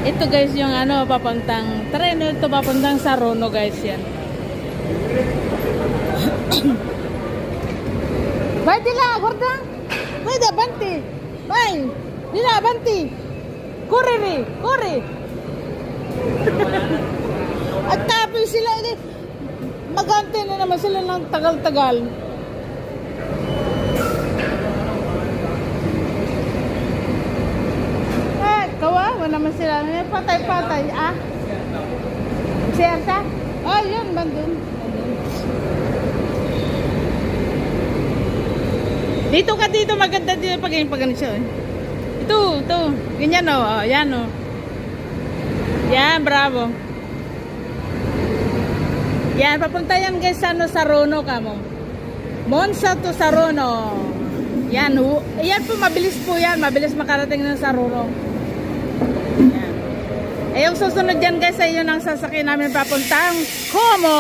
Ito guys yung ano, papuntang tren. Ito papuntang Sarono guys yan. Bay, dila, gorda. Bay, da, banti. Bay, dila, banti. Kore ri, kore. At tapos sila, magante na naman sila ng tagal-tagal. Kawawa naman sila. May patay-patay. Ah? Siyasa? Oh, yun. Bandun. Dito ka dito. Maganda dito pag ganito. Ito. Ganyan o. Oh. Yan o. Oh. Yan. Bravo. Yan. Papunta yan guys sa Sarono ka mo. Monza to Sarono. Yan. Yan po. Mabilis po yan. Mabilis makarating ng Sarono. Eh, yung susunod dyan guys ay yun ang sasakyan namin papuntang Como.